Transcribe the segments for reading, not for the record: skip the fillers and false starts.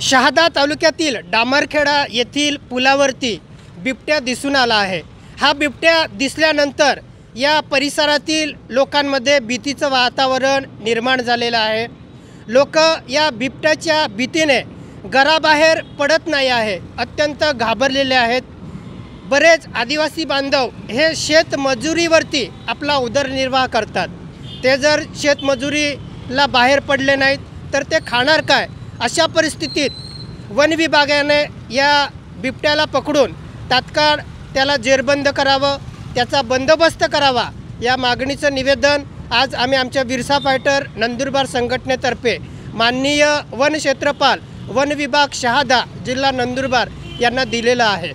शहादा तालुक्यातील डामरखेडा येथील पुलावरती बिबट्या दिसून आला आहे। हा बिबट्या दिसल्यानंतर या परिसरातील लोकांमध्ये भीतीचं वातावरण निर्माण झालेलं आहे। लोक या बिबट्याच्या भीतीने घराबाहेर पडत नाही आहे, अत्यंत घाबरलेले आहेत। बरेच आदिवासी बांधव हे शेतमजुरीवरती आपला उदरनिर्वाह करतात। ते जर शेतमजुरीला बाहेर पडले नाहीत तर ते खाणार काय? अशा परिस्थितीत वन विभागाने या बिबट्याला पकडून तात्काळ त्याला जेरबंद करावं, त्याचा बंदोबस्त करावा या मागणीचं निवेदन आज आम्ही आमच्या बिरसा फायटर नंदुरबार संघटनेतर्फे माननीय वन क्षेत्रपाल वन विभाग शहादा जिल्हा नंदुरबार यांना दिलेलं आहे।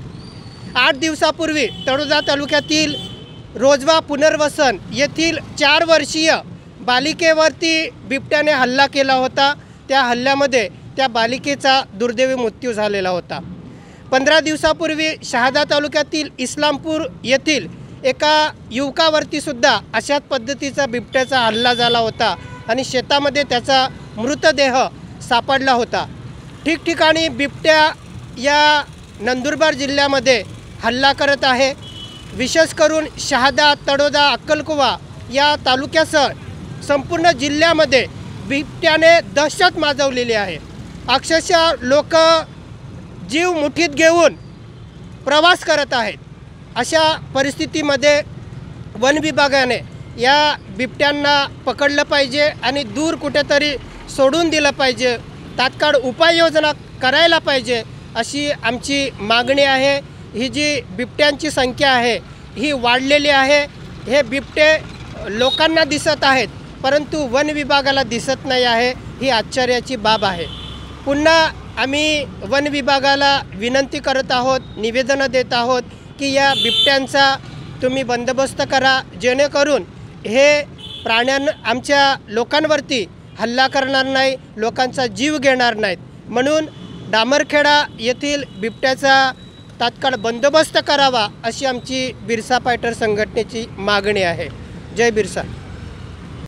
8 दिवसापूर्वी तळोजा तालुक्यातील रोजवा पुनर्वसन येथील 4 वर्षीय बालिकेवरती बिबट्याने हल्ला केला होता। त्या हल्ल्यामध्ये त्या बालिकेचा दुर्दैवी मृत्यू झालेला होता। 15 दिवसापूर्वी शहादा तालुक्यातील इस्लामपूर येथील एका युवकावरती सुद्धा अशाच पद्धतीचा बिबट्याचा हल्ला झाला होता आणि शेतामध्ये त्याचा मृतदेह सापडला होता। ठिकठिकाणी बिबट्या या नंदुरबार जिल्ह्यामध्ये हल्ला करत आहे। विशेष करून शहादा, तळोजा, अक्कलकुवा या तालुक्यासह संपूर्ण जिल्ह्यामध्ये बिबट्याने दहशत माजवलेली आहे। अक्षरशः लोक जीव मुठीत घेऊन प्रवास करत आहेत। अशा परिस्थितीमध्ये वन विभागाने या बिबट्यांना पकडलं पाहिजे आणि दूर कुठेतरी सोडून दिलं पाहिजे, तात्काळ उपाययोजना करायला पाहिजे अशी आमची मागणी आहे। ही जी बिबट्यांची संख्या आहे ही वाढलेली आहे। हे बिबटे लोकांना दिसत आहेत परंतु वन विभागाला दिसत नाही आहे, ही आश्चर्याची बाब आहे। पुन्हा आम्ही वन विभागाला विनंती करत आहोत, निवेदनं देत आहोत की या बिबट्यांचा तुम्ही बंदोबस्त करा, जेणेकरून हे आमच्या लोकांवरती हल्ला करणार नाही, लोकांचा जीव घेणार नाहीत। म्हणून डामरखेडा येथील बिबट्याचा तात्काळ बंदोबस्त करावा अशी आमची बिरसा फायटर संघटनेची मागणी आहे। जय बिरसा।